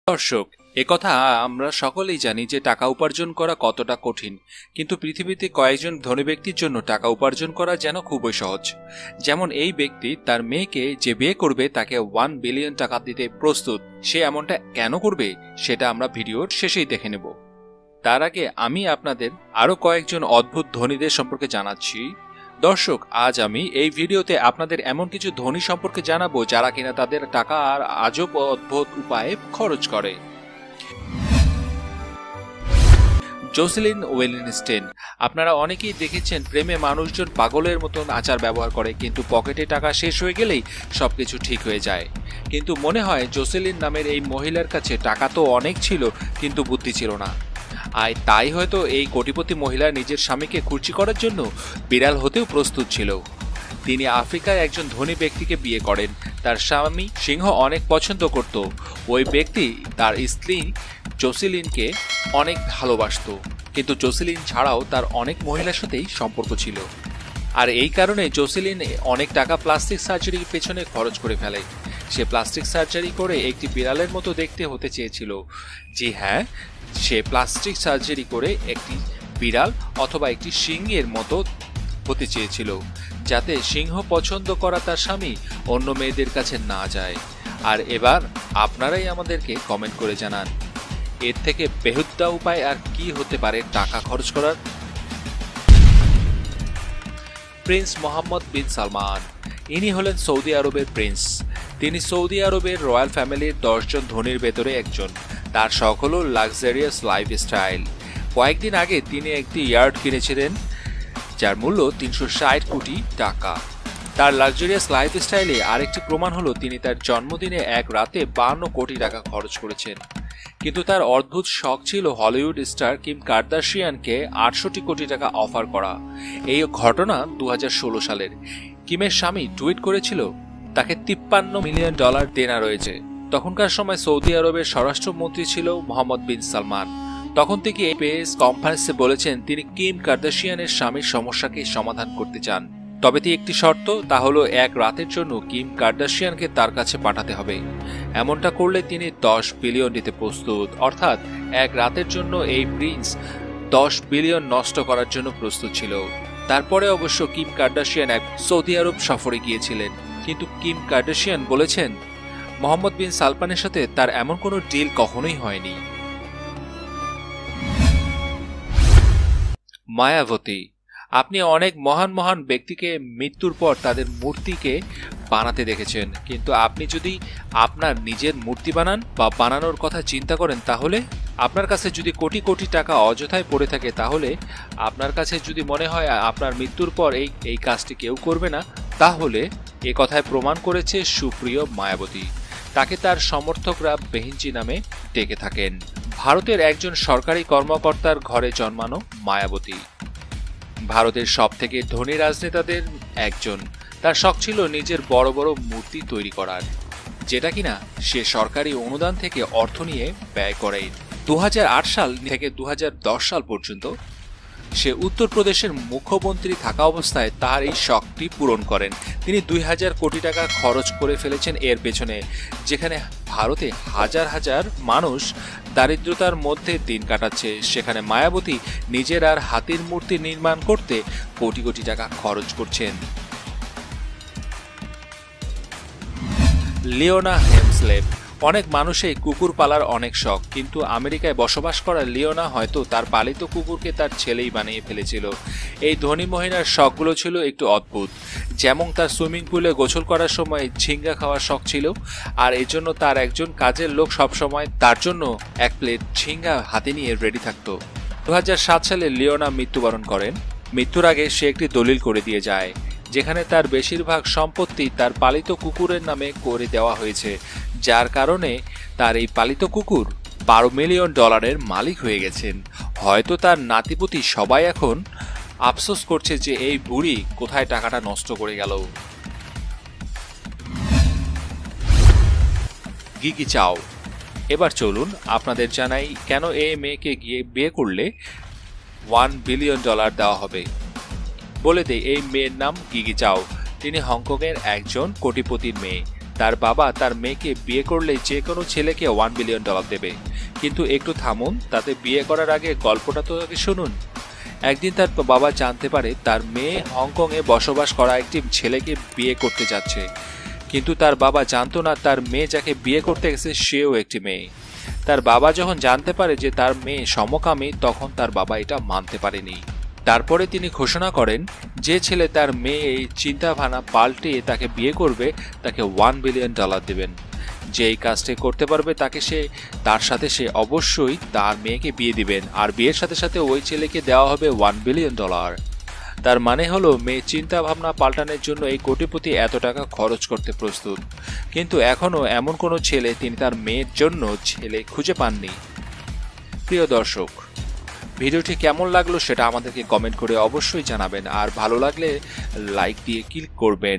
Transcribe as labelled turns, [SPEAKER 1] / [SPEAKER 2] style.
[SPEAKER 1] দর্শক, একথা আমরা সকলেই জানি যে টাকা উপার্জন করা কতটা কঠিন, কিন্তু পৃথিবীতে কয়েকজন ধনী ব্যক্তির জন্য টাকা উপার্জন করা যেন খুবই সহজ। যেমন এই ব্যক্তি তার মেয়েকে যে বিয়ে করবে তাকে 1 বিলিয়ন টাকা দিতে প্রস্তুত। সে এমনটা কেন করবে সেটা আমরা ভিডিওর শেষেই দেখে নেব। তার আগে আমি আপনাদের আরও কয়েকজন অদ্ভুত ধনীদের সম্পর্কে জানাচ্ছি। দর্শক, আজ আমি এই ভিডিওতে আপনাদের এমন কিছু ধনী সম্পর্কে জানাবো যারা কিনা তাদের টাকা আর আজব অদ্ভুত উপায়ে খরচ করে। জোসেলিন ওয়েলিনস্টেইন। আপনারা অনেকেই দেখেছেন প্রেমে মানুষজন পাগলের মতন আচার ব্যবহার করে, কিন্তু পকেটে টাকা শেষ হয়ে গেলেই সবকিছু ঠিক হয়ে যায়। কিন্তু মনে হয় জোসেলিন নামের এই মহিলার কাছে টাকা তো অনেক ছিল, কিন্তু বুদ্ধি ছিল না। আর তাই হয়তো এই কোটিপতি মহিলা নিজের স্বামীকে খুশি করার জন্য বিড়াল হতেও প্রস্তুত ছিল। তিনি আফ্রিকার একজন ধনী ব্যক্তিকে বিয়ে করেন। তার স্বামী সিংহ অনেক পছন্দ করত। ওই ব্যক্তি তার স্ত্রী জোসেলিনকে অনেক ভালোবাসত, কিন্তু জোসেলিন ছাড়াও তার অনেক মহিলার সাথেই সম্পর্ক ছিল। আর এই কারণে জোসেলিন অনেক টাকা প্লাস্টিক সার্জারির পেছনে খরচ করে ফেলে। সে প্লাস্টিক সার্জারি করে একটি বিড়ালের মতো দেখতে হতে চেয়েছিল। জি হ্যাঁ, সে প্লাস্টিক সার্জারি করে একটি বিড়াল অথবা একটি সিংহের মতো হতে চেয়েছিল, যাতে সিংহ পছন্দ করা তার স্বামী অন্য মেয়েদের কাছে না যায়। আর এবার আপনারাই আমাদেরকে কমেন্ট করে জানান, এর থেকে বেহুদা উপায় আর কি হতে পারে টাকা খরচ করার। প্রিন্স মোহাম্মদ বিন সালমান। ইনি হলেন সৌদি আরবের প্রিন্স। তিনি সৌদি আরবের রয়্যাল ফ্যামিলির 10 জন ধনীর ভেতরে একজন। তার শখ হল লাক্সারিয়াস লাইফস্টাইল। কয়েকদিন আগে তিনি একটি ইয়ার্ড কিনেছিলেন যার মূল্য 360 কোটি টাকা। তার লাক্সারিয়াস লাইফস্টাইলে আরেকটি প্রমাণ হলো তিনি তার জন্মদিনে এক রাতে 52 কোটি টাকা খরচ করেছেন। কিন্তু তার অদ্ভুত শখ ছিল হলিউড স্টার কিম কার্দাশিয়ানকে 68 কোটি টাকা অফার করা। এই ঘটনা 2016 সালের। কিমের স্বামী টুইট করেছিল তাকে $53 মিলিয়ন দেনা রয়েছে। তখনকার সময় সৌদি আরবের স্বরাষ্ট্রমন্ত্রী ছিল মোহাম্মদ বিন সালমান। তখন থেকে এই প্রেস কনফারেন্সে বলেছেন তিনি কিম কার্দাশিয়ানের স্বামীর সমস্যাকে সমাধান করতে চান, তবে একটি শর্ত, তা হলো এক রাতের জন্য কিম কার্দাশিয়ানকে তার কাছে পাঠাতে হবে। এমনটা করলে তিনি 10 বিলিয়ন দিতে প্রস্তুত। অর্থাৎ এক রাতের জন্য এই প্রিন্স 10 বিলিয়ন নষ্ট করার জন্য প্রস্তুত ছিল। তারপরে অবশ্য কিম কার্দাশিয়ান এক সৌদি আরব সফরে গিয়েছিলেন, কিন্তু কিম কার্দাশিয়ান বলেছেন মোহাম্মদ বিন সালমানের সাথে তার এমন কোনো ডিল কখনোই হয়নি। মায়াবতী। আপনি অনেক মহান মহান ব্যক্তিকে মৃত্যুর পর তাদের মূর্তিকে বানাতে দেখেছেন, কিন্তু আপনি যদি আপনার নিজের মূর্তি বানান বা বানানোর কথা চিন্তা করেন, তাহলে আপনার কাছে যদি কোটি কোটি টাকা অযথায় পড়ে থাকে, তাহলে আপনার কাছে যদি মনে হয় আপনার মৃত্যুর পর এই কাজটি কেউ করবে না, তাহলে এ কথায় প্রমাণ করেছে সুপ্রিয় মায়াবতী। তাকে তার সমর্থকরা বেহিঞ্চি নামে ডেকে থাকেন। ভারতের একজন সরকারি কর্মকর্তার ঘরে জন্মানো মায়াবতী। ভারতের সবথেকে ধনী রাজনেতাদের একজন। তার শখ ছিল নিজের বড় বড় মূর্তি তৈরি করার, যেটা কিনা সে সরকারি অনুদান থেকে অর্থ নিয়ে ব্যয় করে। 2008 সাল থেকে 2010 সাল পর্যন্ত সে উত্তরপ্রদেশের মুখ্যমন্ত্রী থাকা অবস্থায় তার এই শখটি পূরণ করেন। তিনি 2000 কোটি টাকা খরচ করে ফেলেছেন এর পেছনে, যেখানে ভারতে হাজার হাজার মানুষ দারিদ্রতার মধ্যে দিন কাটাচ্ছে, সেখানে মায়াবতী নিজের আর হাতির মূর্তি নির্মাণ করতে কোটি কোটি টাকা খরচ করছেন। লিওনা হেমসলেট। অনেক মানুষই কুকুর পালার অনেক শখ, কিন্তু আমেরিকায় বসবাস করা লিওনা হয়তো তার পালিত কুকুরকে তার ছেলেই বানিয়ে ফেলেছিল। এই ধনী মহিলার শখগুলো ছিল একটু অদ্ভুত। যেমন তার সুইমিং পুলে গোসল করার সময় ঝিঙ্গা খাওয়ার শখ ছিল, আর এর জন্য তার একজন কাজের লোক সবসময় তার জন্য এক প্লেট ঝিঙ্গা হাতে নিয়ে রেডি থাকত। 2007 সালে লিওনা মৃত্যুবরণ করেন। মৃত্যুর আগে সে একটি দলিল করে দিয়ে যায়, যেখানে তার বেশিরভাগ সম্পত্তি তার পালিত কুকুরের নামে করে দেওয়া হয়েছে, যার কারণে তার এই পালিত কুকুর $12 মিলিয়ন মালিক হয়ে গেছেন। হয়তো তার নাতিপুতি সবাই এখন আফসোস করছে যে এই বুড়ি কোথায় টাকাটা নষ্ট করে গেল। গিগি চাও। এবার চলুন আপনাদের জানাই কেন এই মেয়েকে গিয়ে বিয়ে করলে $1 বিলিয়ন দেওয়া হবে। বলে দেই, এই মেয়ের নাম গিগি চাও। তিনি হংকংয়ের একজন কোটিপতির মেয়ে। তার বাবা তার মেয়েকে বিয়ে করলেই যে কোনো ছেলেকে $1 বিলিয়ন দেবে। কিন্তু একটু থামুন, তাতে বিয়ে করার আগে গল্পটা তো আগে শুনুন। একদিন তার বাবা জানতে পারে তার মেয়ে হংকংয়ে বসবাস করা একটি ছেলেকে বিয়ে করতে যাচ্ছে, কিন্তু তার বাবা জানতো না তার মেয়ে যাকে বিয়ে করতে গেছে সেও একটি মেয়ে। তার বাবা যখন জানতে পারে যে তার মেয়ে সমকামী, তখন তার বাবা এটা মানতে পারেনি। তারপরে তিনি ঘোষণা করেন যে ছেলে তার মেয়ে এই চিন্তাভাবনা পাল্টে তাকে বিয়ে করবে তাকে $1 বিলিয়ন দেবেন। যে এই কাজটি করতে পারবে তার সাথে সে অবশ্যই তার মেয়েকে বিয়ে দিবেন, আর বিয়ের সাথে সাথে ওই ছেলেকে দেওয়া হবে $1 বিলিয়ন। তার মানে হলো মেয়ে চিন্তা ভাবনা পাল্টানোর জন্য এই কোটিপতি এত টাকা খরচ করতে প্রস্তুত। কিন্তু এখনো এমন কোনো ছেলে তিনি তার মেয়ের জন্য ছেলে খুঁজে পাননি। প্রিয় দর্শক, ভিডিওটি কেমন লাগলো সেটা আমাদেরকে কমেন্ট করে অবশ্যই জানাবেন, আর ভালো লাগলে লাইক দিয়ে ক্লিক করবেন।